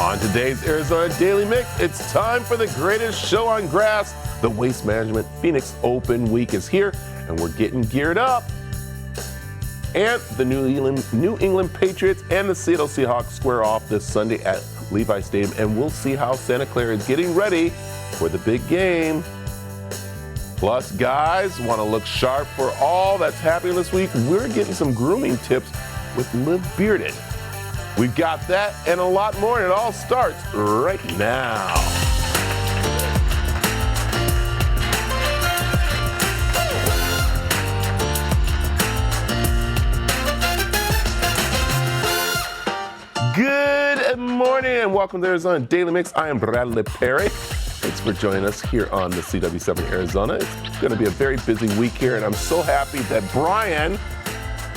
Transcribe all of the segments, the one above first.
On today's Arizona Daily Mix, it's time for the greatest show on grass. The Waste Management Phoenix Open Week is here, and we're getting geared up. And the New England Patriots and the Seattle Seahawks square off this Sunday at Levi Stadium, and we'll see how Santa Clara is getting ready for the big game. Plus, guys, want to look sharp for all that's happening this week? We're getting some grooming tips with Liv Bearded. We've got that and a lot more, and it all starts right now. Good morning and welcome to Arizona Daily Mix. I am Bradley Perry. Thanks for joining us here on the CW7 Arizona. It's going to be a very busy week here, and I'm so happy that Brian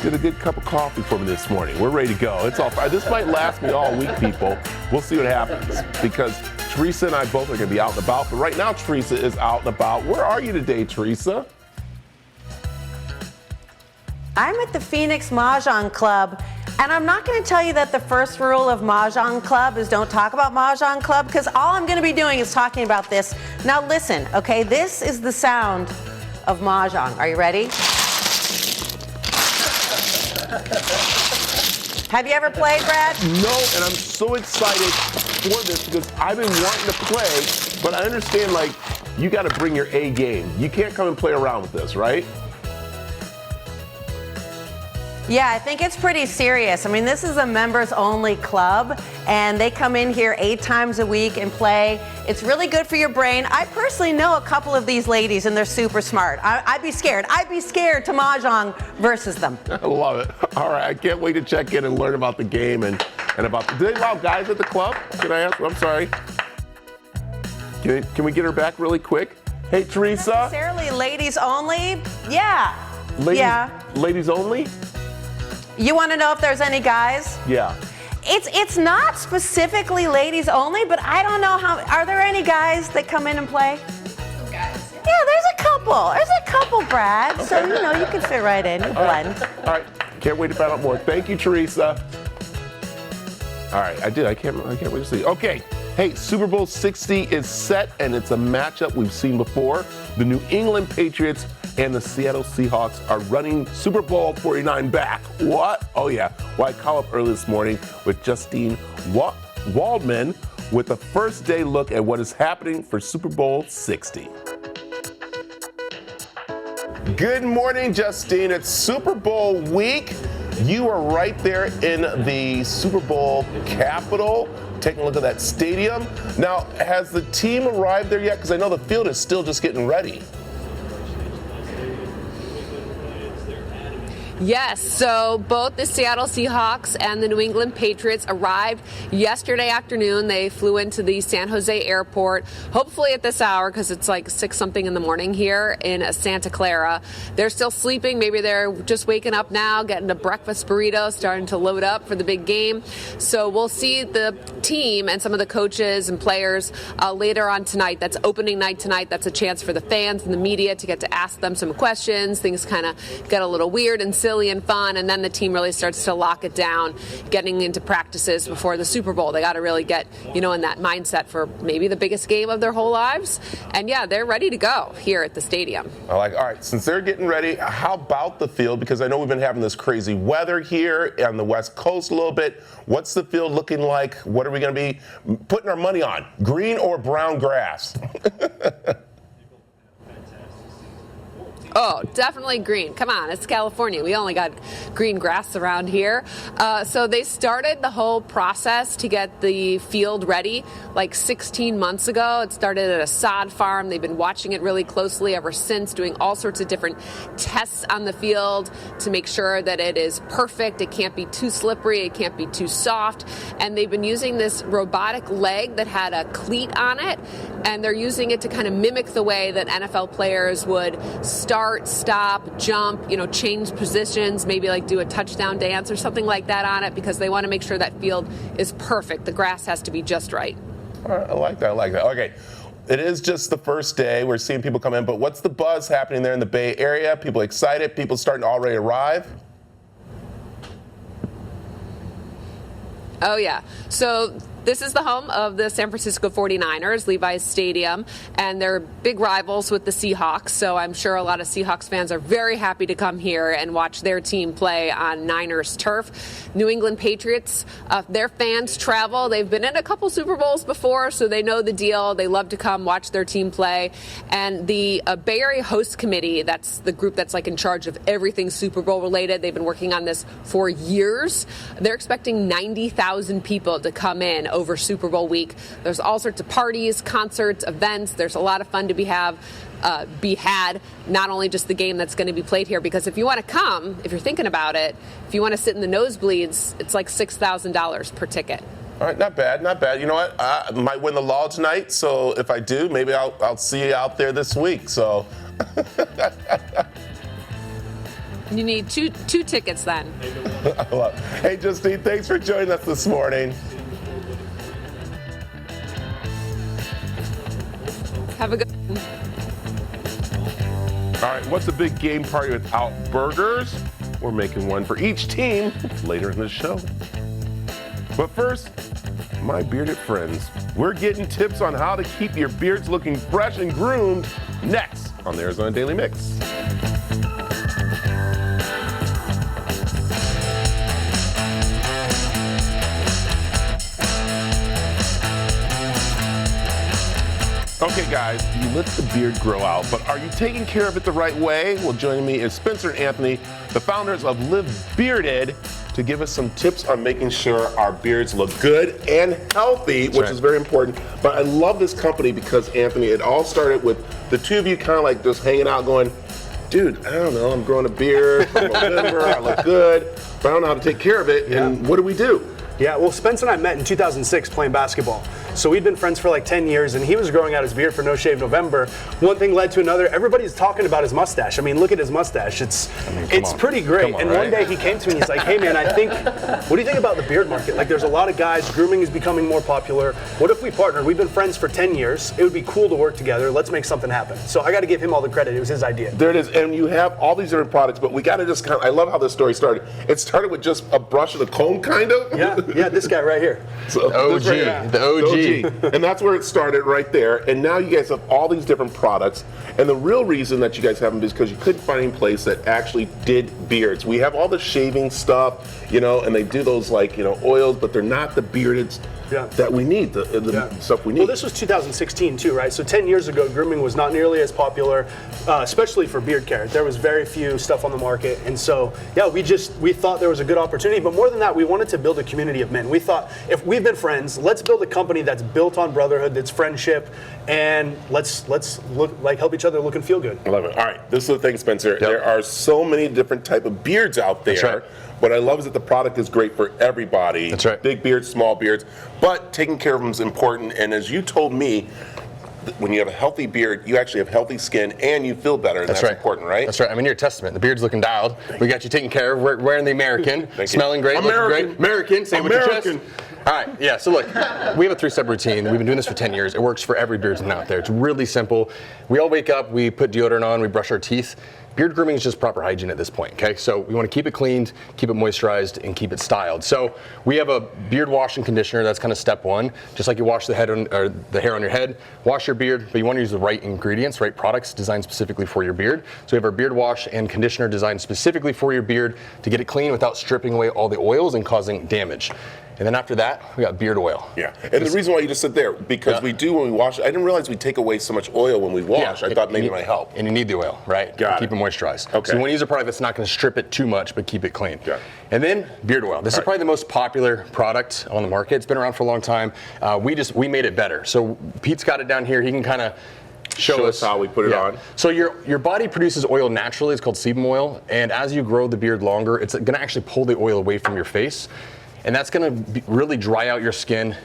did a good cup of coffee for me this morning. We're ready to go. It's all fine. This might last me all week, people. We'll see what happens because Teresa and I both are going to be out and about. But right now, Teresa is out and about. Where are you today, Teresa? I'm at the Phoenix Mahjong Club, and I'm not going to tell you that the first rule of Mahjong Club is don't talk about Mahjong Club, because all I'm going to be doing is talking about this. Now listen, okay? This is the sound of Mahjong. Are you ready? Have you ever played, Brad? No, and I'm so excited for this because I've been wanting to play, but I understand, like, you got to bring your A game. You can't come and play around with this, right? Yeah, I think it's pretty serious. I mean, this is a members-only club, and they come in here 8 times a week and play. It's really good for your brain. I personally know a couple of these ladies, and they're super smart. I'd be scared. I'd be scared to Mahjong versus them. I love it. All right, I can't wait to check in and learn about the game and about. Do they allow guys at the club? Can I ask? I'm sorry. Can we get her back really quick? Hey, Teresa. Not necessarily ladies only. Yeah. Ladies only? You want to know if there's any guys? Yeah. It's not specifically ladies only, but I don't know how. Are there any guys that come in and play? Some guys. Yeah, there's a couple. There's a couple, Brad. Okay. So, you can fit right in. You blend. All right. Can't wait to find out more. Thank you, Teresa. All right. I can't wait to see. Okay. Hey, Super Bowl 60 is set, and it's a matchup we've seen before. The New England Patriots and the Seattle Seahawks are running Super Bowl 49 back. What? Oh, yeah. Well, I called up early this morning with Justine Waldman with a first-day look at what is happening for Super Bowl 60. Good morning, Justine. It's Super Bowl week. You are right there in the Super Bowl Capitol, taking a look at that stadium. Now, has the team arrived there yet? Because I know the field is still just getting ready. Yes, so both the Seattle Seahawks and the New England Patriots arrived yesterday afternoon. They flew into the San Jose airport, hopefully at this hour because it's like 6-something in the morning here in Santa Clara. They're still sleeping. Maybe they're just waking up now, getting a breakfast burrito, starting to load up for the big game. So we'll see the team and some of the coaches and players later on tonight. That's opening night tonight. That's a chance for the fans and the media to get to ask them some questions. Things kind of get a little weird and silly and fun, and then the team really starts to lock it down, getting into practices before the Super Bowl. They got to really get, in that mindset for maybe the biggest game of their whole lives. And yeah, they're ready to go here at the stadium. All right, since they're getting ready, how about the field? Because I know we've been having this crazy weather here on the West Coast a little bit. What's the field looking like? What are we going to be putting our money on? Green or brown grass? Oh, definitely green. Come on, it's California. We only got green grass around here. So they started the whole process to get the field ready like 16 months ago. It started at a sod farm. They've been watching it really closely ever since, doing all sorts of different tests on the field to make sure that it is perfect. It can't be too slippery. It can't be too soft. And they've been using this robotic leg that had a cleat on it, and they're using it to kind of mimic the way that NFL players would start, stop, jump, change positions, maybe like do a touchdown dance or something like that on it, because they want to make sure that field is perfect. The grass has to be just right. All right, I like that. Okay. It is just the first day. We're seeing people come in, but what's the buzz happening there in the Bay Area? People excited? People starting to already arrive? Oh, yeah. So This is the home of the San Francisco 49ers, Levi's Stadium, and they're big rivals with the Seahawks, so I'm sure a lot of Seahawks fans are very happy to come here and watch their team play on Niners turf. New England Patriots, their fans travel. They've been in a couple Super Bowls before, so they know the deal. They love to come watch their team play. And the Bay Area Host Committee, that's the group that's like in charge of everything Super Bowl related. They've been working on this for years. They're expecting 90,000 people to come in over Super Bowl week. There's all sorts of parties, concerts, events. There's a lot of fun to be had, not only just the game that's going to be played here, because if you want to come, if you're thinking about it, if you want to sit in the nosebleeds, it's like $6,000 per ticket. All right, not bad, not bad. You know what? I might win the law tonight, so if I do, maybe I'll see you out there this week. So. You need two tickets then. Hey, Justine, thanks for joining us this morning. Have a good one. All right, what's a big game party without burgers? We're making one for each team later in the show. But first, my bearded friends, we're getting tips on how to keep your beards looking fresh and groomed next on the Arizona Daily Mix. Okay, guys, you let the beard grow out, but are you taking care of it the right way? Well, joining me is Spencer and Anthony, the founders of Live Bearded, to give us some tips on making sure our beards look good and healthy, which is very important. But I love this company because, Anthony, it all started with the two of you kind of like just hanging out going, dude, I don't know, I'm growing a beard, I'm November, I look good, but I don't know how to take care of it, and what do we do? Yeah, well, Spence and I met in 2006 playing basketball. So we'd been friends for like 10 years, and he was growing out his beard for No Shave November. One thing led to another. Everybody's talking about his mustache. I mean, look at his mustache. It's pretty great. And one day he came to me and he's like, hey, man, what do you think about the beard market? Like, there's a lot of guys. Grooming is becoming more popular. What if we partnered? We've been friends for 10 years. It would be cool to work together. Let's make something happen. So I got to give him all the credit. It was his idea. There it is. And you have all these different products, but we got to just I love how this story started. It started with just a brush and a comb, kind of. Yeah, this guy right here. So the OG. And that's where it started right there. And now you guys have all these different products. And the real reason that you guys have them is because you couldn't find any place that actually did beards. We have all the shaving stuff, and they do those oils, but they're not the bearded that we need, the stuff we need. Well, this was 2016 too, right? So 10 years ago, grooming was not nearly as popular, especially for beard care. There was very few stuff on the market. And so, we thought there was a good opportunity. But more than that, we wanted to build a community of men. We thought, if we've been friends, let's build a company that's built on brotherhood, that's friendship, and let's help each other look and feel good. I love it. All right, this is the thing, Spencer. Yep. There are so many different type of beards out there. That's right. What I love is that the product is great for everybody. That's right. Big beards, small beards, but taking care of them is important. And as you told me, when you have a healthy beard, you actually have healthy skin and you feel better. And that's right. important, right? That's right. I mean, you're a testament. The beard's looking dialed. We got you taken care of. We're wearing the American. Smelling great. Looking great. American. Say it with your chest. All right, yeah, so look, we have a 3-step routine. We've been doing this for 10 years. It works for every beardsman out there. It's really simple. We all wake up, we put deodorant on, we brush our teeth. Beard grooming is just proper hygiene at this point, okay? So we want to keep it cleaned, keep it moisturized, and keep it styled. So we have a beard wash and conditioner. That's kind of step one. Just like you wash the hair on your head, wash your beard, but you want to use the right ingredients, right products designed specifically for your beard. So we have our beard wash and conditioner designed specifically for your beard to get it clean without stripping away all the oils and causing damage. And then after that, we got beard oil. Yeah, and the reason why you just sit there, because we do when we wash, I didn't realize we take away so much oil when we wash. I thought maybe it might help. And you need the oil, right? Keep it moisturized. Okay. So you want to use a product that's not going to strip it too much, but keep it clean. Got it. And then beard oil. This is probably the most popular product on the market. It's been around for a long time. We made it better. So Pete's got it down here. He can kind of show us how we put it on. So your body produces oil naturally. It's called sebum oil. And as you grow the beard longer, it's going to actually pull the oil away from your face. And that's going to really dry out your skin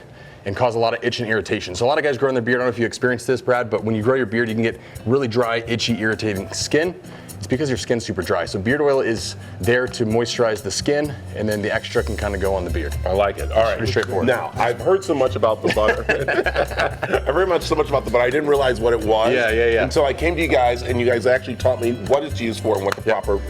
and cause a lot of itch and irritation. So a lot of guys growing their beard, I don't know if you experienced this, Brad, but when you grow your beard, you can get really dry, itchy, irritating skin. It's because your skin's super dry. So beard oil is there to moisturize the skin, and then the extra can kind of go on the beard. I like it. All right. Pretty straightforward. Now, I've heard so much about the butter. I've heard so much about the butter. I didn't realize what it was. Yeah. And so I came to you guys, and you guys actually taught me what it's used for and what the proper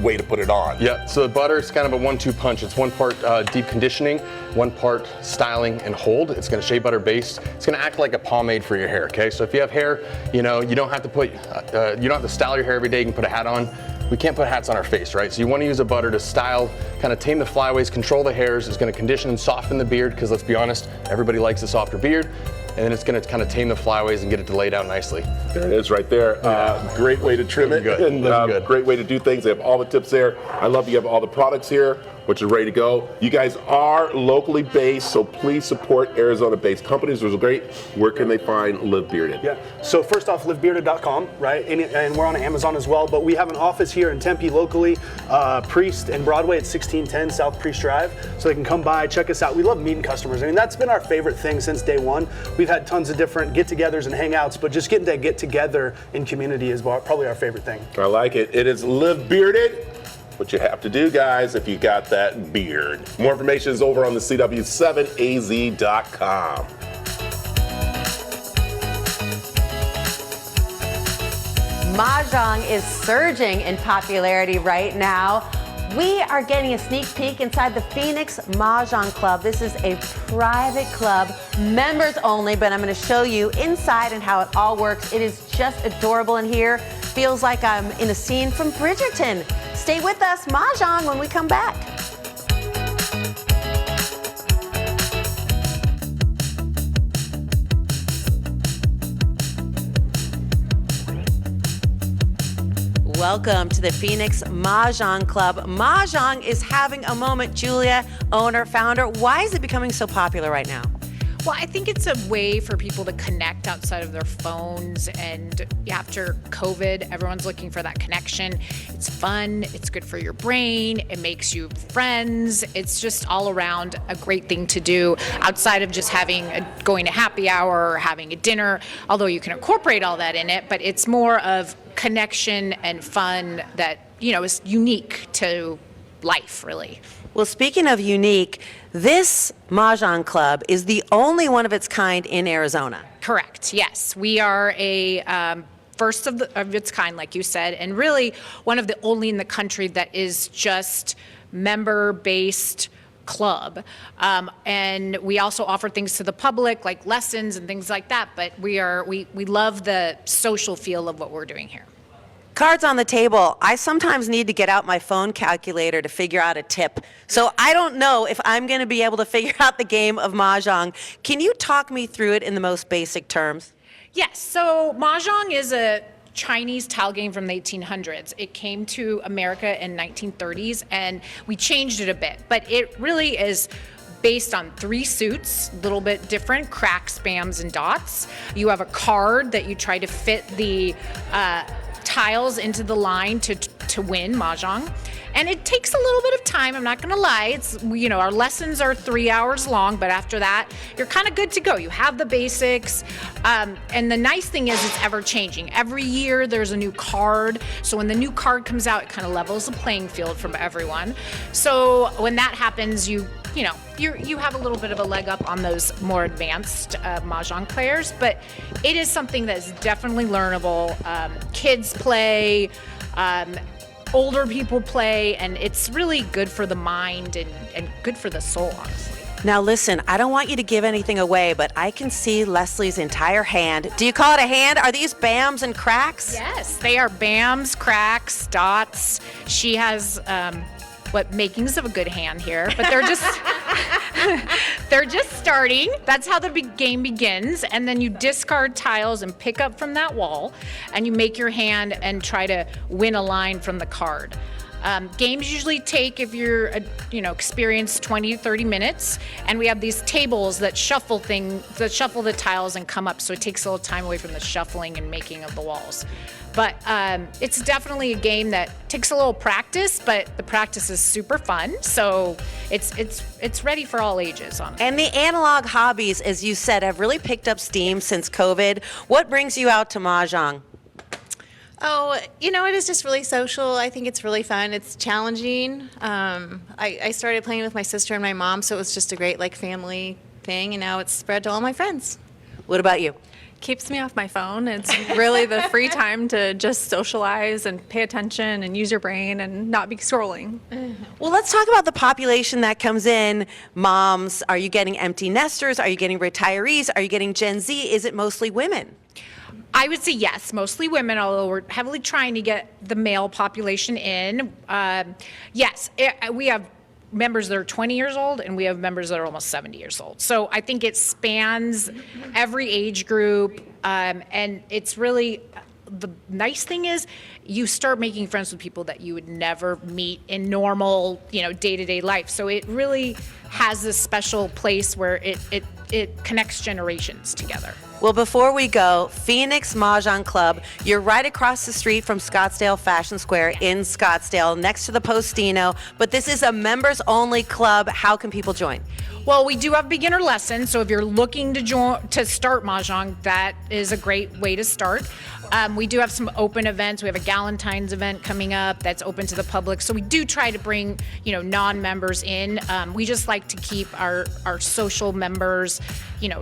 way to put it on. Yeah, so the butter is kind of a 1-2 punch. It's one part deep conditioning, one part styling and hold. It's going to shea butter based. It's going to act like a pomade for your hair, okay? So if you have hair, you don't have to put, you don't have to style your hair every day. You can put a hat on. We can't put hats on our face, right? So you want to use a butter to style, kind of tame the flyaways, control the hairs. It's going to condition and soften the beard, because let's be honest, everybody likes a softer beard. And then it's going to kind of tame the flyaways and get it laid out nicely. There it is right there. Great way to trim it. Good. And great way to do things. They have all the tips there. I love you have all the products here, which are ready to go. You guys are locally based, so please support Arizona-based companies. Those are great. Where can they find Live Bearded? Yeah. So first off, livebearded.com, right? And we're on Amazon as well. But we have an office here in Tempe locally, Priest and Broadway at 1610 South Priest Drive. So they can come by, check us out. We love meeting customers. I mean, that's been our favorite thing since day one. We've had tons of different get-togethers and hangouts, but just getting to get together in community is probably our favorite thing. I like it. It is Live Bearded. What you have to do, guys, if you got that beard. More information is over on the CW7AZ.com. Mahjong is surging in popularity right now. We are getting a sneak peek inside the Phoenix Mahjong Club. This is a private club, members only, but I'm going to show you inside and how it all works. It is just adorable in here. Feels like I'm in a scene from Bridgerton. Stay with us, Mahjong, when we come back. Welcome to the Phoenix Mahjong Club. Mahjong is having a moment. Julia, owner, founder, why is it becoming so popular right now? Well, I think it's a way for people to connect outside of their phones, and after COVID, everyone's looking for that connection. It's fun, it's good for your brain, it makes you friends. It's just all around a great thing to do outside of just going to happy hour or having a dinner, although you can incorporate all that in it, but it's more of connection and fun that, is unique to life, really. Well, speaking of unique, this Mahjong Club is the only one of its kind in Arizona. Correct, yes. We are a first of its kind, like you said, and really one of the only in the country that is just member-based club. And we also offer things to the public, like lessons and things like that, but we love the social feel of what we're doing here. Cards on the table. I sometimes need to get out my phone calculator to figure out a tip. So I don't know if I'm going to be able to figure out the game of Mahjong. Can you talk me through it in the most basic terms? Yes. So Mahjong is a Chinese tile game from the 1800s. It came to America in 1930s, and we changed it a bit. But it really is based on 3 suits, a little bit different, cracks, spams, and dots. You have a card that you try to fit the tiles into the line to win Mahjong. And it takes a little bit of time, I'm not gonna lie. It's, our lessons are 3 hours long, but after that, you're kind of good to go. You have the basics. And the nice thing is it's ever changing. Every year there's a new card. So when the new card comes out, it kind of levels the playing field from everyone. So when that happens, you have a little bit of a leg up on those more advanced Mahjong players, but it is something that is definitely learnable. Kids play, older people play, and it's really good for the mind and good for the soul, honestly. Now listen, I don't want you to give anything away, but I can see Leslie's entire hand. Do you call it a hand? Are these bams and cracks? Yes, they are bams, cracks, dots. She has makings of a good hand here, but they're just starting. That's how the game begins, and then you discard tiles and pick up from that wall, and you make your hand and try to win a line from the card. Games usually take, if you're experienced, 20 to 30 minutes, and we have these tables that shuffle the tiles and come up, so it takes a little time away from the shuffling and making of the walls. But it's definitely a game that takes a little practice, but the practice is super fun. So it's ready for all ages, honestly. And the analog hobbies, as you said, have really picked up steam since COVID. What brings you out to Mahjong? Oh, it is just really social. I think it's really fun. It's challenging. I started playing with my sister and my mom, so it was just a great family thing, and now it's spread to all my friends. What about you? Keeps me off my phone. It's really the free time to just socialize and pay attention and use your brain and not be scrolling. Well, let's talk about the population that comes in. Moms, are you getting empty nesters? Are you getting retirees? Are you getting Gen Z? Is it mostly women? I would say yes, mostly women, although we're heavily trying to get the male population in. Yes, we have members that are 20 years old and we have members that are almost 70 years old. So I think it spans every age group, and it's really, the nice thing is you start making friends with people that you would never meet in normal, day-to-day life. So it really has this special place where it connects generations together. Well, before we go, Phoenix Mahjong Club, you're right across the street from Scottsdale Fashion Square in Scottsdale, next to the Postino, but this is a members-only club. How can people join? Well, we do have beginner lessons, so if you're looking to start Mahjong, that is a great way to start. We do have some open events. We have a Galentine's event coming up that's open to the public, so we do try to bring, non-members in. We just like to keep our social members,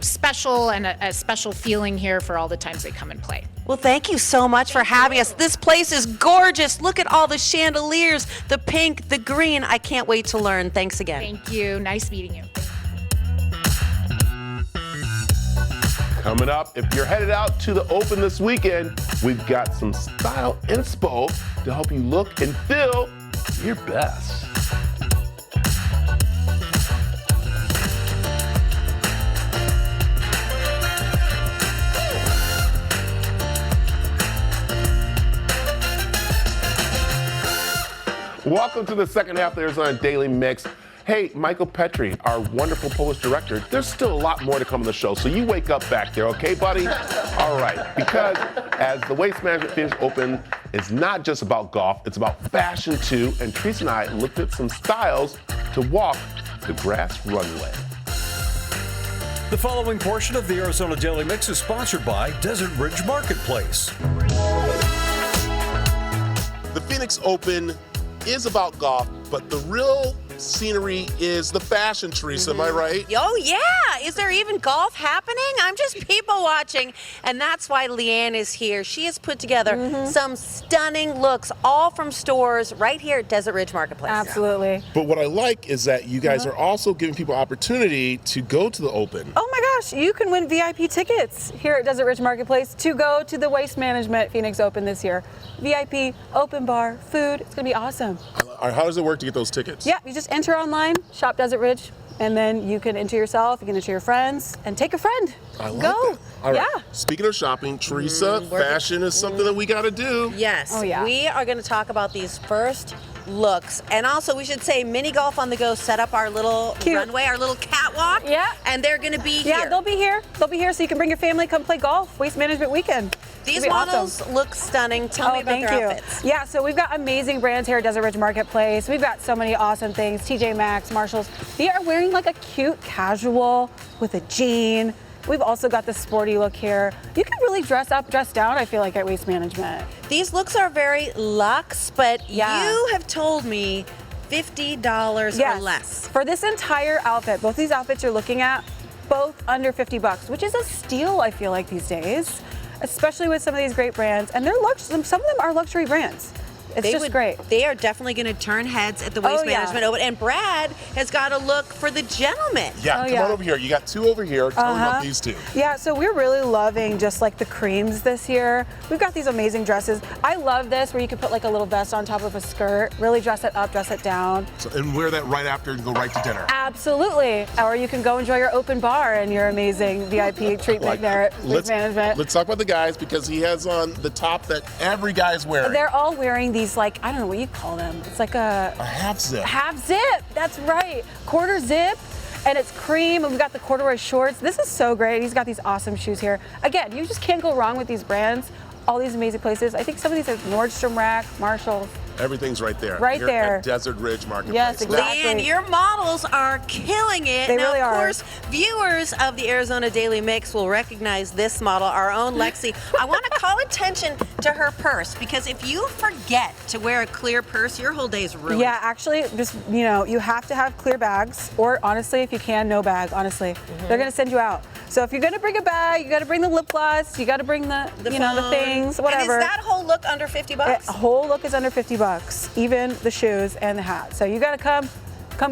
special, and a special feeling here for all the times they come and play. Well, thank you so much for having us. This place is gorgeous. Look at all the chandeliers, the pink, the green. I can't wait to learn. Thanks again. Thank you. Nice meeting you. Coming up, if you're headed out to the Open this weekend, we've got some style inspo to help you look and feel your best. Welcome to the second half of the Arizona Daily Mix. Hey, Michael Petri, our wonderful Polish director, there's still a lot more to come on the show, so you wake up back there, okay, buddy? All right, because as the Waste Management Phoenix Open is not just about golf, it's about fashion too, and Teresa and I looked at some styles to walk the grass runway. The following portion of the Arizona Daily Mix is sponsored by Desert Ridge Marketplace. The Phoenix Open is about golf, but the real scenery is the fashion, Teresa, am I right? Oh, yeah. Is there even golf happening? I'm just people watching. And that's why Leanne is here. She has put together some stunning looks, all from stores right here at Desert Ridge Marketplace. Absolutely. But what I like is that you guys are also giving people opportunity to go to the Open. Oh my gosh, you can win VIP tickets here at Desert Ridge Marketplace to go to the Waste Management Phoenix Open this year. VIP, open bar, food. It's going to be awesome. All right, how does it work to get those tickets? Yeah, you just enter online, shop Desert Ridge, and then you can enter yourself, you can enter your friends, and take a friend. I like Go. that. All right. Yeah. Speaking of shopping, Teresa, fashion is something that we got to do. Yes. Oh, yeah. We are going to talk about these first looks. And also, we should say, Mini Golf on the Go set up our little runway, our little catwalk. Yeah. And they're going to be here. Yeah, they'll be here. They'll be here so you can bring your family, come play golf, Waste Management Weekend. These models look stunning. Tell me about their outfits. Yeah, so we've got amazing brands here at Desert Ridge Marketplace. We've got so many awesome things. TJ Maxx, Marshalls. They are wearing like a cute casual with a jean. We've also got the sporty look here. You can really dress up, dress down, I feel like, at Waste Management. These looks are very luxe, but you have told me $50 or less. For this entire outfit, both these outfits you're looking at, both under $50, which is a steal, I feel like, these days, especially with some of these great brands. And they're some of them are luxury brands. It's great. They are definitely going to turn heads at the Waste Management Open. And Brad has got a look for the gentleman. Yeah, come on over here. You got two over here. Tell me about these two. Yeah, so we're really loving just like the creams this year. We've got these amazing dresses. I love this where you can put like a little vest on top of a skirt, really dress it up, dress it down. So, and wear that right after and go right to dinner. Absolutely. Or you can go enjoy your open bar and your amazing VIP treatment there at Waste Management. Let's talk about the guys because he has on the top that every guy's wearing. They're all wearing these like, I don't know what you call them. It's like a half zip. Half zip, that's right. Quarter zip, and it's cream, and we've got the corduroy shorts. This is so great. He's got these awesome shoes here. Again, you just can't go wrong with these brands. All these amazing places. I think some of these are Nordstrom Rack, Marshalls. Everything's right there. Right Here there. At Desert Ridge Marketplace. Yes, exactly. Leanne, your models are killing it. They now, really of are. course, viewers of the Arizona Daily Mix will recognize this model, our own Lexi. I want to call attention to her purse because if you forget to wear a clear purse, your whole day is ruined. Yeah, actually, just, you have to have clear bags, or honestly, if you can, no bag, honestly. They're going to send you out. So if you're going to bring a bag, you got to bring the lip gloss, you got to bring the the things, whatever. And is that whole look under $50? A whole look is under $50, even the shoes and the hat. So you got to come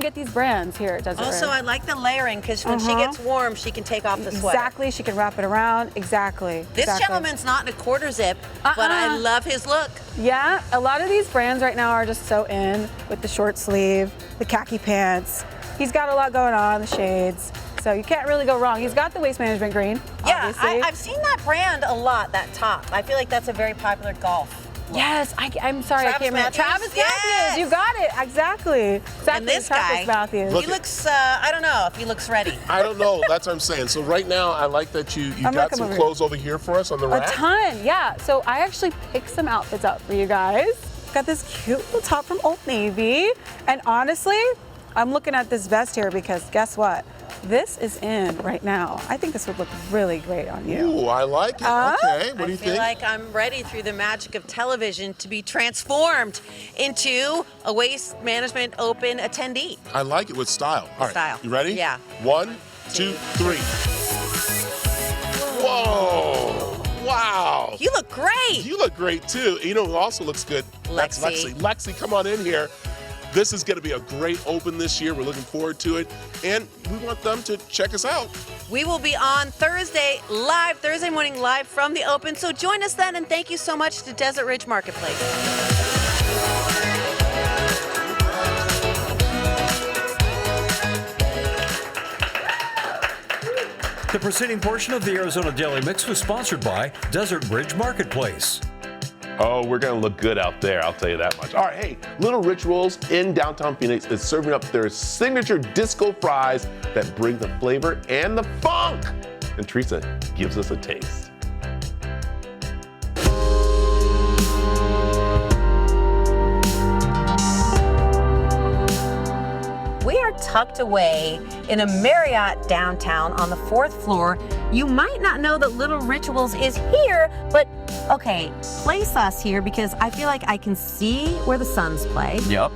get these brands here at Desert Also, Ridge. I like the layering because when she gets warm, she can take off the sweater. Exactly, she can wrap it around. Exactly. This gentleman's not in a quarter zip, but I love his look. Yeah, a lot of these brands right now are just so in with the short sleeve, the khaki pants. He's got a lot going on, the shades. So you can't really go wrong. He's got the waist management green. Yeah, obviously. I've seen that brand a lot, that top. I feel like that's a very popular golf look. Yes, I'm sorry, I Travis can't remember. Matthews? Travis Yes. Matthews, you got it, exactly. And this Travis guy, Matthews. he looks, I don't know if he looks ready. I don't know. That's what I'm saying. So right now, I like that you got some clothes over here for us on the A rack. ton, yeah. So I actually picked some outfits up for you guys. Got this cute little top from Old Navy. And honestly, I'm looking at this vest here because guess what? This is in right now. I think this would look really great on you. Ooh, I like it. Okay, what do you I feel think? like I'm ready through the magic of television to be transformed into a waste management open attendee. I like it with style. All right, Style. you ready? Yeah. 1, 2, 3. Whoa! Wow! You look great. You look great too. You know who also looks good? That's Lexi. Lexi, come on in here. This is going to be a great open this year. We're looking forward to it. And we want them to check us out. We will be on Thursday morning live from the open. So join us then, and thank you so much to Desert Ridge Marketplace. The preceding portion of the Arizona Daily Mix was sponsored by Desert Ridge Marketplace. Oh, we're going to look good out there, I'll tell you that much. All right, hey, Little Rituals in downtown Phoenix is serving up their signature disco fries that bring the flavor and the funk. And Teresa gives us a taste. We are tucked away in a Marriott downtown on the 4th floor. You might not know that Little Rituals is here, but okay, place us here because I feel like I can see where the Suns play. Yep.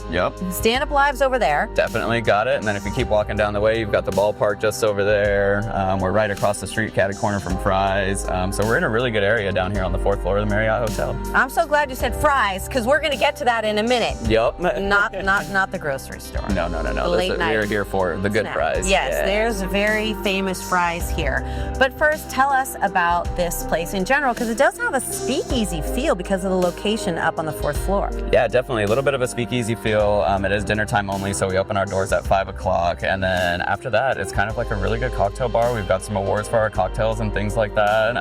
Stand Up Live's over there. Definitely got it. And then if you keep walking down the way, you've got the ballpark just over there. We're right across the street, catty corner from Fry's. So we're in a really good area down here on the 4th floor of the Marriott Hotel. I'm so glad you said Fry's because we're going to get to that in a minute. Yep. Not the grocery store. No. Late night. We're here for the good Snack. fries. Yes, Yeah. there's very famous fries here. But first, tell us about this place in general because it does have a speakeasy feel because of the location up on the 4th floor. Yeah, definitely. A little bit of a speakeasy feel. It is dinner time only, so we open our doors at 5 o'clock. And then after that, it's kind of like a really good cocktail bar. We've got some awards for our cocktails and things like that.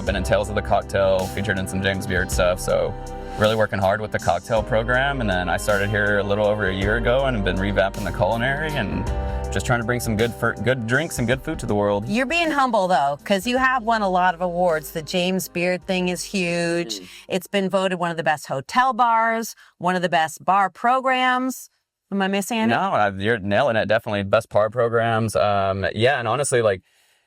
Been in Tales of the Cocktail, featured in some James Beard stuff. So really working hard with the cocktail program. And then I started here a little over a year ago and have been revamping the culinary and just trying to bring some good drinks and good food to the world. You're being humble though, because you have won a lot of awards. The James Beard thing is huge. It's been voted one of the best hotel bars, one of the best bar programs. Am I missing anything? No, you're nailing it. Definitely best par programs. And honestly,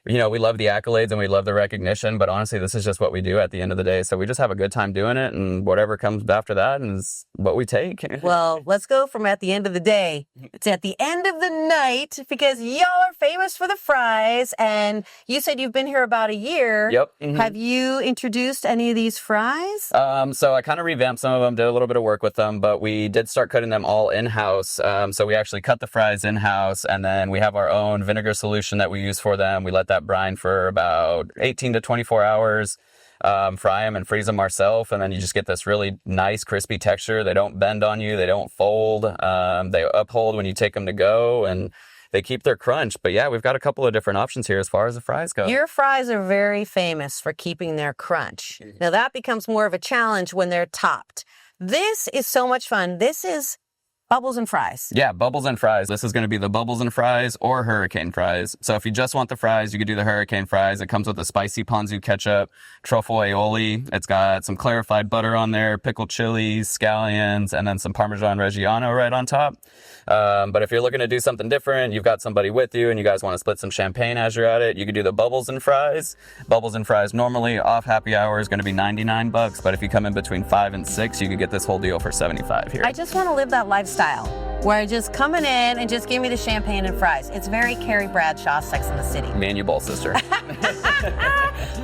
we love the accolades and we love the recognition, but honestly, this is just what we do at the end of the day. So we just have a good time doing it, and whatever comes after that is what we take. Well, let's go from at the end of the day to at the end of the night, because y'all are famous for the fries, and you said you've been here about a year. Yep. Mm-hmm. Have you introduced any of these fries? So I kind of revamped some of them, did a little bit of work with them, but we did start cutting them all in-house. So we actually cut the fries in-house, and then we have our own vinegar solution that we use for them. We let that brine for about 18 to 24 hours, fry them and freeze them ourselves, and then you just get this really nice crispy texture. They don't bend on you, they don't fold, they uphold when you take them to go, and they keep their crunch. But yeah, we've got a couple of different options here as far as the fries go. Your fries are very famous for keeping their crunch. Now that becomes more of a challenge when they're topped. This is so much fun. This is Bubbles and fries. Yeah, bubbles and fries. This is going to be the bubbles and fries or hurricane fries. So if you just want the fries, you could do the hurricane fries. It comes with a spicy ponzu ketchup, truffle aioli. It's got some clarified butter on there, pickled chilies, scallions, and then some Parmesan Reggiano right on top. But if you're looking to do something different, you've got somebody with you and you guys want to split some champagne as you're at it, you could do the bubbles and fries. Bubbles and fries normally off happy hour is going to be $99, but if you come in between 5 and 6, you could get this whole deal for $75 here. I just want to live that lifestyle where I just coming in and just give me the champagne and fries. It's very Carrie Bradshaw, Sex and the City. Me and you both, sister.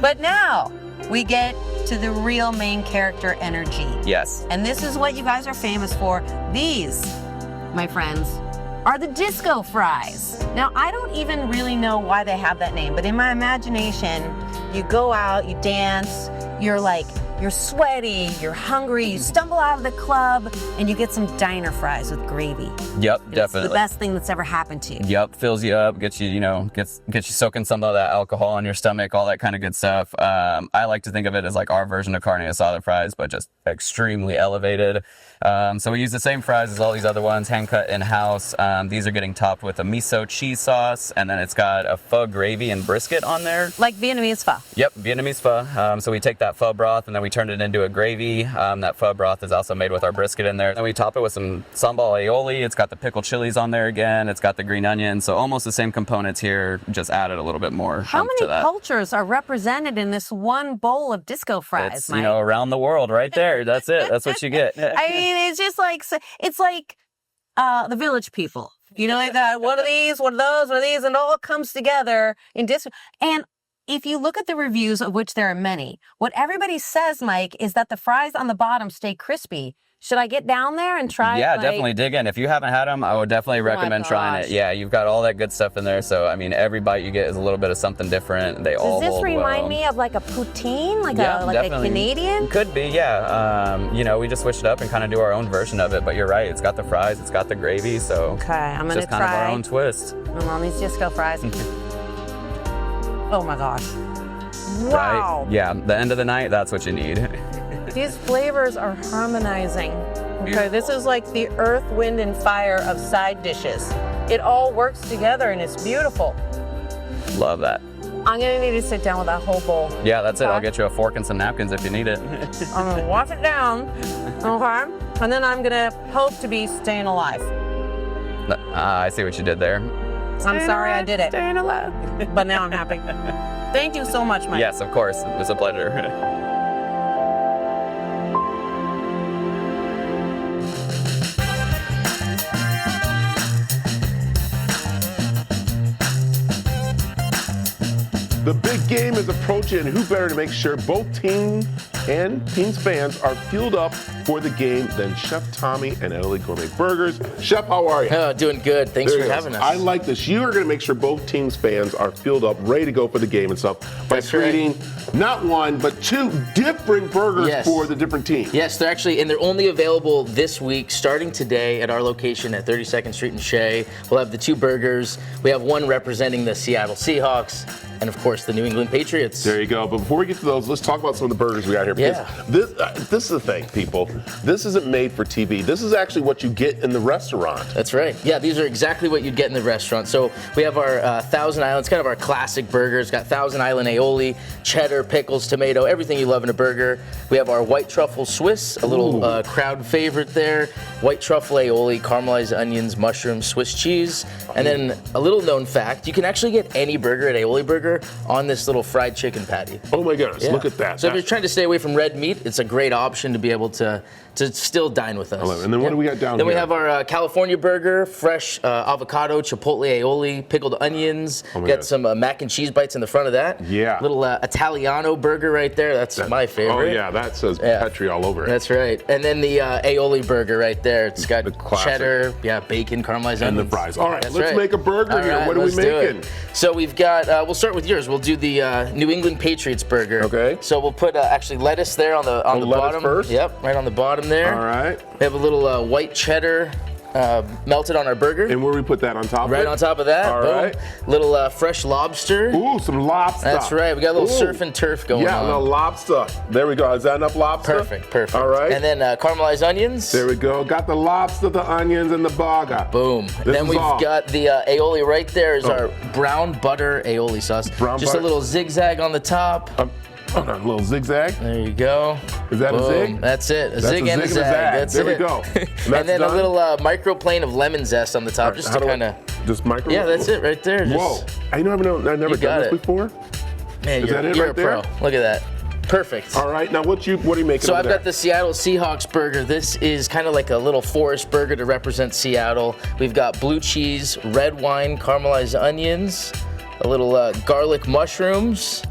But now we get to the real main character energy. Yes. And this is what you guys are famous for. These, my friends, are the disco fries. Now, I don't even really know why they have that name, but in my imagination, you go out, you dance, you're sweaty, you're hungry, you stumble out of the club, and you get some diner fries with gravy. Yep, definitely. It's the best thing that's ever happened to you. Yep, fills you up, gets you, gets you soaking some of that alcohol in your stomach, all that kind of good stuff. I like to think of it as like our version of carne asada fries, but just extremely elevated. So we use the same fries as all these other ones, hand cut in-house. These are getting topped with a miso cheese sauce, and then it's got a pho gravy and brisket on there. Like Vietnamese pho. Yep, Vietnamese pho. So we take that pho broth and then we turn it into a gravy. That pho broth is also made with our brisket in there. Then we top it with some sambal aioli. It's got the pickled chilies on there again. It's got the green onion. So almost the same components here, just added a little bit more. How many cultures are represented in this one bowl of disco fries, It's, Mike? around the world right there. That's it. That's what you get. I mean, it's just like, it's like the Village People. They got one of these, one of those, one of these, and it all comes together in disco. And if you look at the reviews, of which there are many, what everybody says, Mike, is that the fries on the bottom stay crispy. Should I get down there and try? Yeah, definitely dig in. If you haven't had them, I would definitely recommend trying it. Yeah, you've got all that good stuff in there. So, I mean, every bite you get is a little bit of something different. They all hold well. Does this remind me of like a poutine, like a Canadian? Could be, yeah. We just switch it up and kind of do our own version of it. But you're right, it's got the fries, it's got the gravy, so okay, I'm gonna just kind of our own twist. I'm on these disco fries. Oh my gosh! Wow. Right? Yeah, the end of the night, that's what you need. These flavors are harmonizing. Okay, this is like the earth, wind, and fire of side dishes. It all works together and it's beautiful. Love that. I'm gonna need to sit down with that whole bowl. Yeah, that's it. I'll get you a fork and some napkins if you need it. I'm gonna wash it down, okay? And then I'm gonna hope to be staying alive. I see what you did there. I'm sorry I did it. Staying alive. But now I'm happy. Thank you so much, Mike. Yes, of course. It was a pleasure. The big game is approaching, and who better to make sure both team and team's fans are fueled up for the game than Chef Tommy and Italy Gourmet Burgers. Chef, how are you? Doing good. Thanks for having us. I like this. You are going to make sure both teams' fans are fueled up, ready to go for the game and stuff by creating not one, but two different burgers for the different teams. Yes, they're actually, and they're only available this week, starting today at our location at 32nd Street in Shea. We'll have the two burgers. We have one representing the Seattle Seahawks, and of course the New England Patriots. There you go. But before we get to those, let's talk about some of the burgers we got here. Because this is the thing, people. This isn't made for TV. This is actually what you get in the restaurant. That's right. Yeah, these are exactly what you'd get in the restaurant. So we have our Thousand Island. It's kind of our classic burger. It's got Thousand Island aioli, cheddar, pickles, tomato, everything you love in a burger. We have our white truffle Swiss, a little crowd favorite there. White truffle aioli, caramelized onions, mushrooms, Swiss cheese. And then a little known fact, you can actually get any burger at Aioli Burger on this little fried chicken patty. Oh my goodness, look at that. So if you're trying to stay away from red meat, it's a great option to be able to still dine with us. I love it. And then what do we got down here? Then we have our California burger, fresh avocado, chipotle aioli, pickled onions. Got some mac and cheese bites in the front of that. Yeah. Little Italiano burger right there. That's my favorite. Oh yeah, that says Petri all over it. That's right. And then the aioli burger right there. It's got cheddar, bacon, caramelized onions. And the fries. All right, let's make a burger here. What are we making? So we've got, we'll start with yours. We'll do the New England Patriots burger. Okay. So we'll put actually lettuce there on the bottom. First? Yep, right on the bottom there. All right. We have a little white cheddar melted on our burger. And where we put that on top of it? Right on top of that. All Boom. right. Little fresh lobster. Ooh, some lobster. That's right. We got a little surf and turf going on. Yeah, a little lobster. There we go. Is that enough lobster? Perfect. All right. And then caramelized onions. There we go. Got the lobster, the onions, and the burger. Boom. Then we've got the aioli right there is our brown butter aioli sauce. Just a little zigzag on the top. A little zigzag. There you go. Is that a zig? That's it. A zig and a zag. That's there it. There we go. And then a little microplane of lemon zest on the top, just to kind of. Just micro. Yeah, that's it right there. Whoa! I never done this before. Man, is that it you're right a pro. there? Look at that. Perfect. All right, now what are you making? So I've got the Seattle Seahawks burger. This is kind of like a little forest burger to represent Seattle. We've got blue cheese, red wine, caramelized onions, a little garlic mushrooms,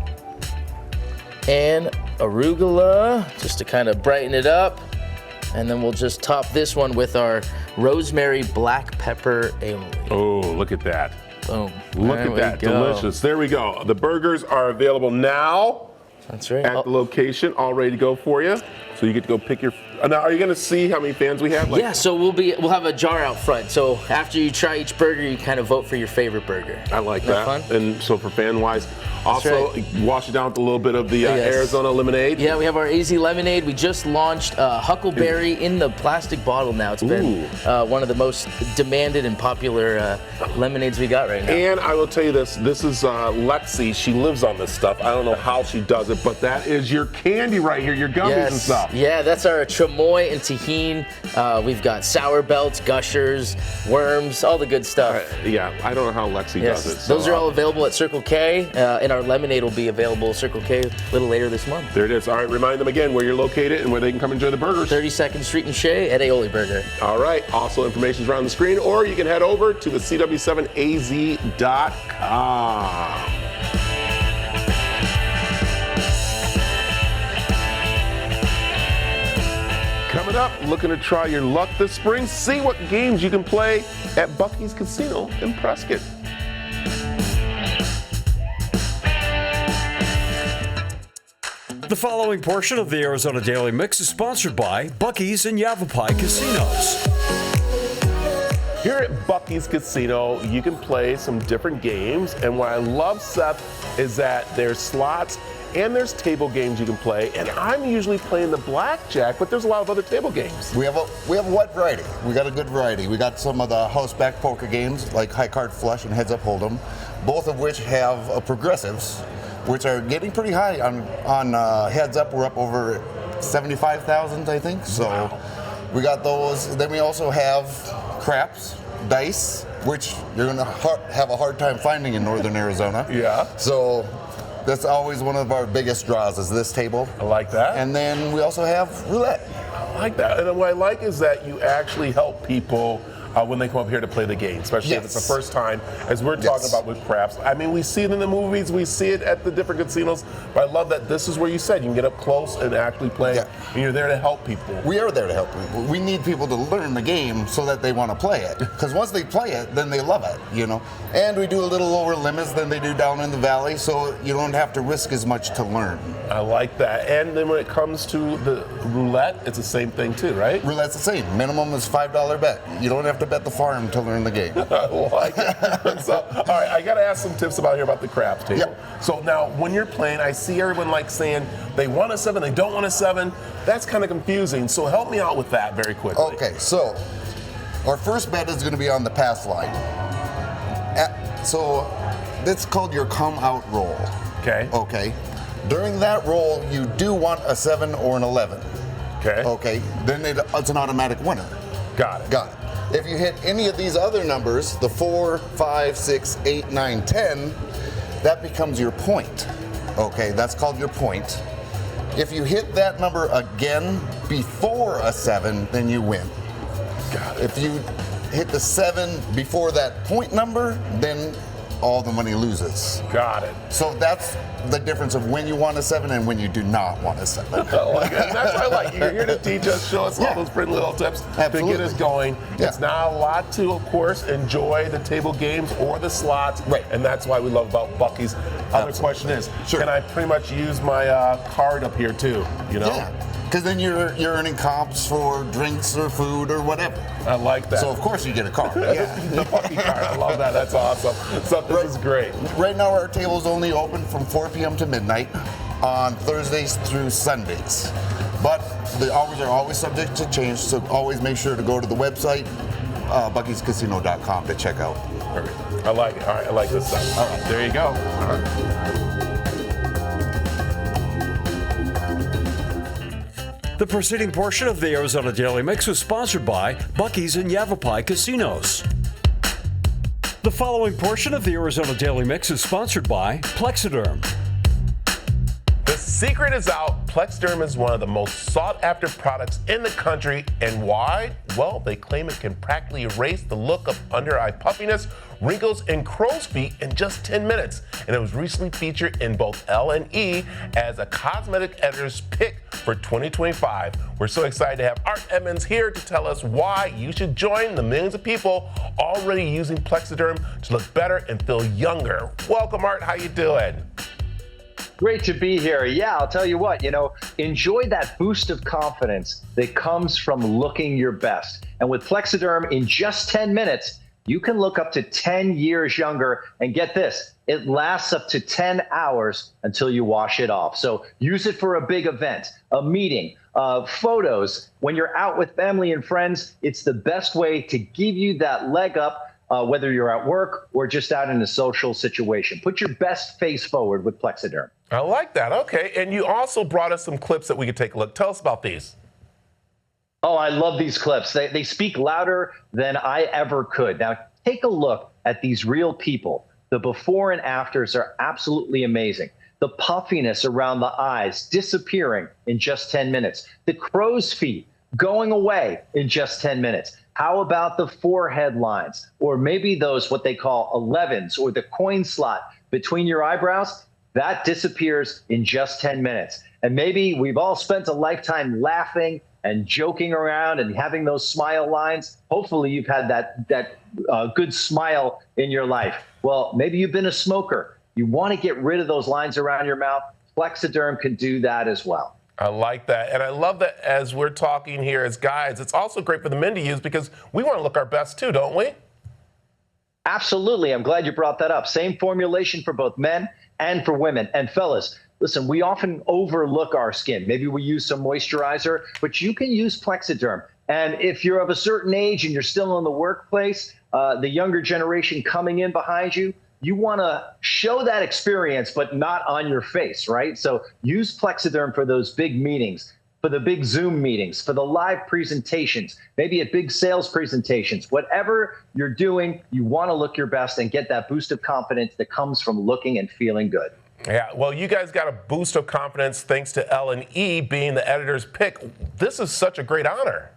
and arugula, just to kind of brighten it up. And then we'll just top this one with our rosemary black pepper aioli. Oh, look at that. Boom. Look at that. Delicious. There we go. The burgers are available now. That's right. At the location, all ready to go for you. So you get to go pick your. Now, are you going to see how many fans we have? Yeah, so we'll have a jar out front. So after you try each burger, you kind of vote for your favorite burger. I like that. Fun? And so for fan wise, also wash it down with a little bit of the Arizona lemonade. Yeah, we have our AZ lemonade. We just launched Huckleberry in the plastic bottle now. It's been one of the most demanded and popular lemonades we got right now. And I will tell you this is Lexi. She lives on this stuff. I don't know how she does it, but that is your candy right here, your gummies and stuff. Yeah, that's our chamoy and tahini. We've got sour belts, gushers, worms, all the good stuff. Yeah, I don't know how Lexi does it. So, those are all available at Circle K, and our lemonade will be available at Circle K a little later this month. There it is. All right, remind them again where you're located and where they can come enjoy the burgers. 32nd Street in Shea at Aioli Burger. All right, also information's around the screen, or you can head over to the CW7AZ.com. Coming up, looking to try your luck this spring? See what games you can play at Bucky's Casino in Prescott. The following portion of the Arizona Daily Mix is sponsored by Bucky's and Yavapai Casinos. Here at Bucky's Casino, you can play some different games, and what I love, Seth, is that there's slots and there's table games you can play, and I'm usually playing the blackjack, but there's a lot of other table games. We have a wide variety. We got a good variety. We got some of the house back poker games like high card flush and heads up hold'em, both of which have progressives, which are getting pretty high on heads up. We're up over 75,000, I think. So we got those. Then we also have craps, dice, which you're gonna have a hard time finding in northern Arizona. Yeah. So that's always one of our biggest draws is this table. I like that. And then we also have roulette. I like that. And what I like is that you actually help people when they come up here to play the game, especially if it's the first time, as we're talking about with craps. I mean, we see it in the movies, we see it at the different casinos, but I love that this is where you said you can get up close and actually play, and you're there to help people. We are there to help people. We need people to learn the game so that they want to play it. Because once they play it, then they love it, you know. And we do a little lower limits than they do down in the valley, so you don't have to risk as much to learn. I like that. And then when it comes to the roulette, it's the same thing too, right? Roulette's the same. Minimum is $5 bet. You don't have to bet the farm to learn the game. I like it. So, all right, I got to ask some tips about the craps table. Yep. So now, when you're playing, I see everyone like saying they want a 7, they don't want a 7. That's kind of confusing. So help me out with that very quickly. Okay, so our first bet is going to be on the pass line. So that's called your come out roll. Okay. Okay. During that roll, you do want a 7 or an 11. Okay. Okay. Then it's an automatic winner. Got it. Got it. If you hit any of these other numbers, the 4, 5, 6, 8, 9, 10, that becomes your point. Okay, that's called your point. If you hit that number again before a 7, then you win. Got it. If you hit the 7 before that point number, then all the money loses. Got it. So that's the difference of when you want a 7 and when you do not want a 7. That's what I like. You're here to teach us, show us all those pretty little tips to get us going. Yeah. It's not a lot to, of course, enjoy the table games or the slots. Right. And that's why we love about Bucky's. Other question is, Sure. can I pretty much use my card up here too? You know? Yeah. because then you're earning comps for drinks or food or whatever. I like that. So of course you get a card. Yeah. The Bucky card. I love that. That's awesome. So this is great. Right now our table's only open from 4 p.m. to midnight on Thursdays through Sundays. But the hours are always subject to change, so always make sure to go to the website, buckyscasino.com, to check out. Perfect. I like it. All right, I like this stuff. All right, there you go. All right. The preceding portion of the Arizona Daily Mix was sponsored by Bucky's and Yavapai Casinos. The following portion of the Arizona Daily Mix is sponsored by Plexiderm. The secret is out. Plexiderm is one of the most sought-after products in the country. And why? Well, they claim it can practically erase the look of under-eye puffiness, wrinkles, and crow's feet in just 10 minutes. And it was recently featured in both L and E as a cosmetic editor's pick for 2025. We're so excited to have Art Edmonds here to tell us why you should join the millions of people already using Plexiderm to look better and feel younger. Welcome, Art. How you doing? Great to be here. Yeah, I'll tell you what, enjoy that boost of confidence that comes from looking your best. And with Plexiderm, in just 10 minutes, you can look up to 10 years younger. And get this, it lasts up to 10 hours until you wash it off. So use it for a big event, a meeting, photos. When you're out with family and friends, it's the best way to give you that leg up. Whether you're at work or just out in a social situation. Put your best face forward with Plexiderm. I like that. Okay. And you also brought us some clips that we could take a look. Tell us about these. Oh, I love these clips. They speak louder than I ever could. Now, take a look at these real people. The before and afters are absolutely amazing. The puffiness around the eyes disappearing in just 10 minutes. The crow's feet going away in just 10 minutes. How about the forehead lines, or maybe those what they call 11s, or the coin slot between your eyebrows? That disappears in just 10 minutes. And maybe we've all spent a lifetime laughing and joking around and having those smile lines. Hopefully you've had that good smile in your life. Well, maybe you've been a smoker. You want to get rid of those lines around your mouth. Plexiderm can do that as well. I like that. And I love that as we're talking here as guys, it's also great for the men to use because we want to look our best too, don't we? Absolutely. I'm glad you brought that up. Same formulation for both men and for women. And fellas, listen, we often overlook our skin. Maybe we use some moisturizer, but you can use Plexiderm. And if you're of a certain age and you're still in the workplace, the younger generation coming in behind you, you want to show that experience, but not on your face, right? So use Plexiderm for those big meetings, for the big Zoom meetings, for the live presentations, maybe at big sales presentations. Whatever you're doing, you want to look your best and get that boost of confidence that comes from looking and feeling good. Yeah, well, you guys got a boost of confidence thanks to L and E being the editor's pick. This is such a great honor.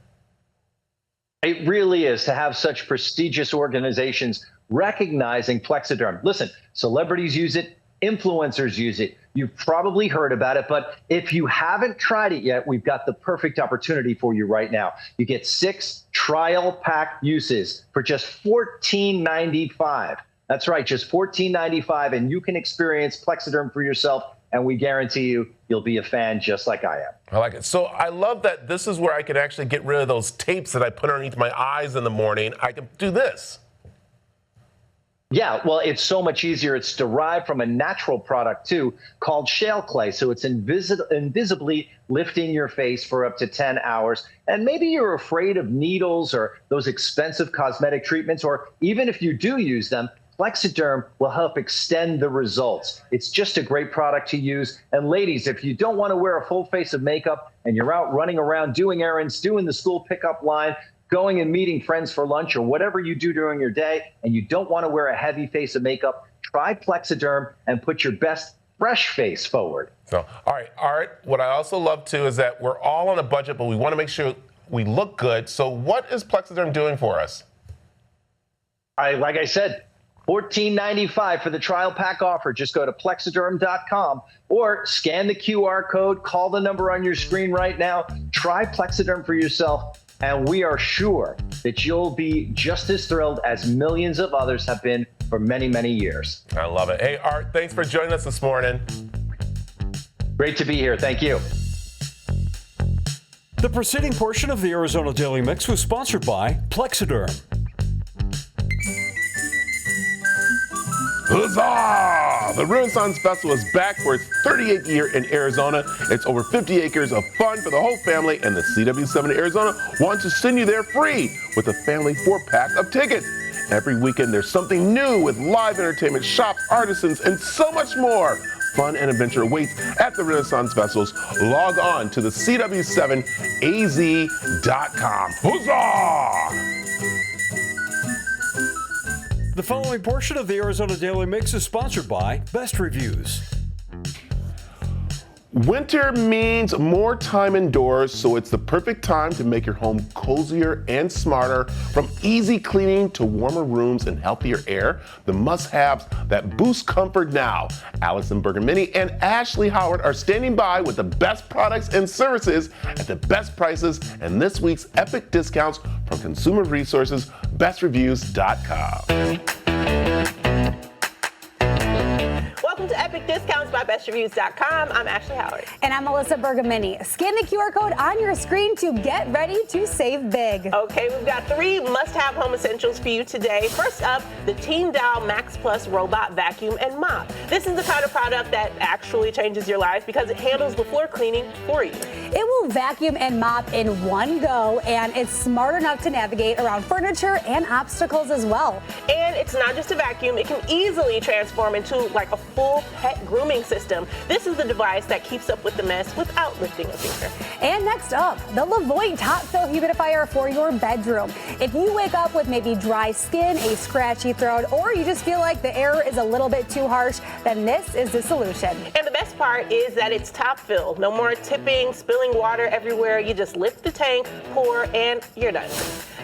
It really is to have such prestigious organizations recognizing Plexiderm. Listen, celebrities use it, influencers use it. You've probably heard about it, but if you haven't tried it yet, we've got the perfect opportunity for you right now. You get 6 trial pack uses for just $14.95. That's right, just $14.95, and you can experience Plexiderm for yourself, and we guarantee you'll be a fan just like I am. I like it. So I love that this is where I can actually get rid of those tapes that I put underneath my eyes in the morning. I can do this. Yeah, well, it's so much easier. It's derived from a natural product, too, called shale clay. So it's invisibly lifting your face for up to 10 hours. And maybe you're afraid of needles or those expensive cosmetic treatments, or even if you do use them, Plexiderm will help extend the results. It's just a great product to use. And ladies, if you don't want to wear a full face of makeup and you're out running around doing errands, doing the school pickup line, going and meeting friends for lunch, or whatever you do during your day, and you don't want to wear a heavy face of makeup, try Plexiderm and put your best fresh face forward. So, all right, Art, what I also love, too, is that we're all on a budget, but we want to make sure we look good. So what is Plexiderm doing for us? Like I said, $14.95 for the trial pack offer. Just go to Plexiderm.com or scan the QR code, call the number on your screen right now, try Plexiderm for yourself, and we are sure that you'll be just as thrilled as millions of others have been for many, many years. I love it. Hey, Art, thanks for joining us this morning. Great to be here. Thank you. The preceding portion of the Arizona Daily Mix was sponsored by Plexiderm. Huzzah! The Renaissance Festival is back for its 38th year in Arizona. It's over 50 acres of fun for the whole family, and the CW7 Arizona wants to send you there free with a family 4-pack of tickets. Every weekend there's something new with live entertainment, shops, artisans, and so much more. Fun and adventure awaits at the Renaissance Festivals. Log on to the CW7AZ.com. Huzzah! The following portion of the Arizona Daily Mix is sponsored by Best Reviews. Winter means more time indoors, so it's the perfect time to make your home cozier and smarter. From easy cleaning to warmer rooms and healthier air, the must-haves that boost comfort now. Allison Bergamini and Ashley Howard are standing by with the best products and services at the best prices and this week's epic discounts from Consumer Resources, bestreviews.com. Welcome to Epic Discounts by bestreviews.com. I'm Ashley Howard. And I'm Melissa Bergamini. Scan the QR code on your screen to get ready to save big. Okay, we've got 3 must-have home essentials for you today. First up, the Team Dow Max Plus Robot Vacuum and Mop. This is the kind of product that actually changes your life because it handles the floor cleaning for you. It will vacuum and mop in one go, and it's smart enough to navigate around furniture and obstacles as well. And it's not just a vacuum, it can easily transform into like a full pet grooming system. This is the device that keeps up with the mess without lifting a finger. And next up, the Lavoie Top Fill Humidifier for your bedroom. If you wake up with maybe dry skin, a scratchy throat, or you just feel like the air is a little bit too harsh, then this is the solution. And the best part is that it's top fill. No more tipping, spilling water everywhere. You just lift the tank, pour, and you're done.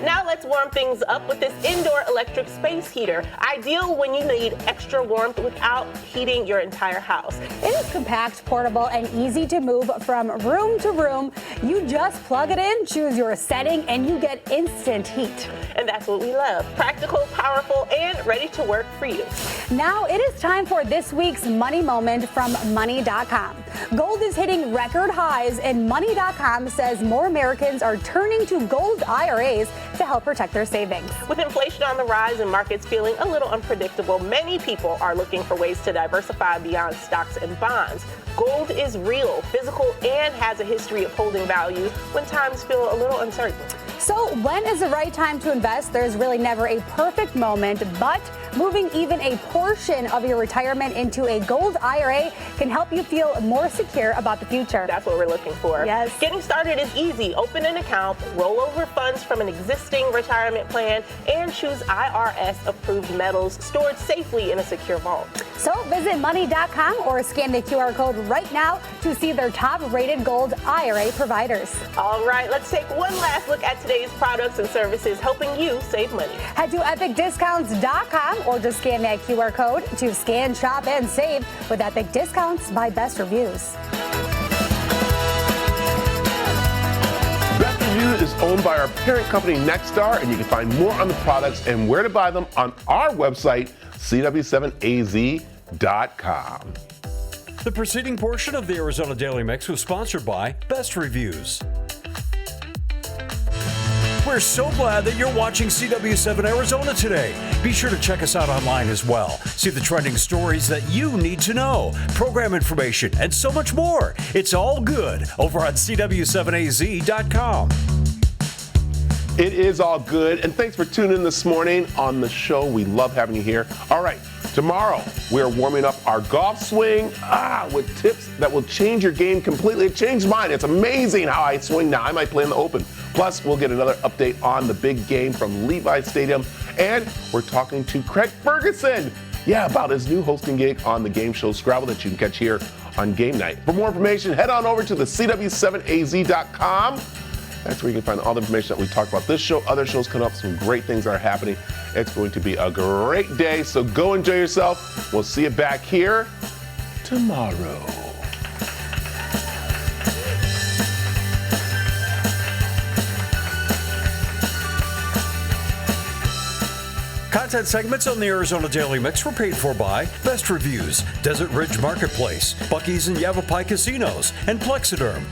Now let's warm things up with this indoor electric space heater. Ideal when you need extra warmth without heating your entire house. It is compact, portable, and easy to move from room to room. You just plug it in, choose your setting, and you get instant heat. And that's what we love. Practical, powerful, and ready to work for you. Now it is time for this week's Money Moment from Money.com. Gold is hitting record highs, and Money.com says more Americans are turning to gold IRAs to help protect their savings. With inflation on the rise and markets feeling a little unpredictable, many people are looking for ways to diversify beyond stocks and bonds. Gold is real, physical, and has a history of holding value when times feel a little uncertain. So when is the right time to invest? There's really never a perfect moment, but moving even a portion of your retirement into a gold IRA can help you feel more secure about the future. That's what we're looking for. Yes. Getting started is easy. Open an account, roll over funds from an existing retirement plan, and choose IRS-approved metals stored safely in a secure vault. So visit Money.com or scan the QR code right now to see their top-rated gold IRA providers. All right, let's take one last look at today's products and services helping you save money. Head to epicdiscounts.com or just scan that QR code to scan, shop, and save with Epic Discounts by Best Reviews. Best Reviews is owned by our parent company Nexstar, and you can find more on the products and where to buy them on our website, cw7az.com. The preceding portion of the Arizona Daily Mix was sponsored by Best Reviews. We're so glad that you're watching CW7 Arizona today. Be sure to check us out online as well. See the trending stories that you need to know, program information, and so much more. It's all good over on cw7az.com. It is all good, and thanks for tuning in this morning on the show. We love having you here. All right, tomorrow we are warming up our golf swing with tips that will change your game completely. It changed mine. It's amazing how I swing now. I might play in the Open. Plus, we'll get another update on the big game from Levi Stadium, and we're talking to Craig Ferguson, about his new hosting gig on the game show Scrabble that you can catch here on game night. For more information, head on over to the cw7az.com. That's where you can find all the information that we talked about this show, other shows coming up, some great things are happening. It's going to be a great day, so go enjoy yourself. We'll see you back here tomorrow. Content segments on the Arizona Daily Mix were paid for by Best Reviews, Desert Ridge Marketplace, Buc-ee's and Yavapai Casinos, and Plexiderm.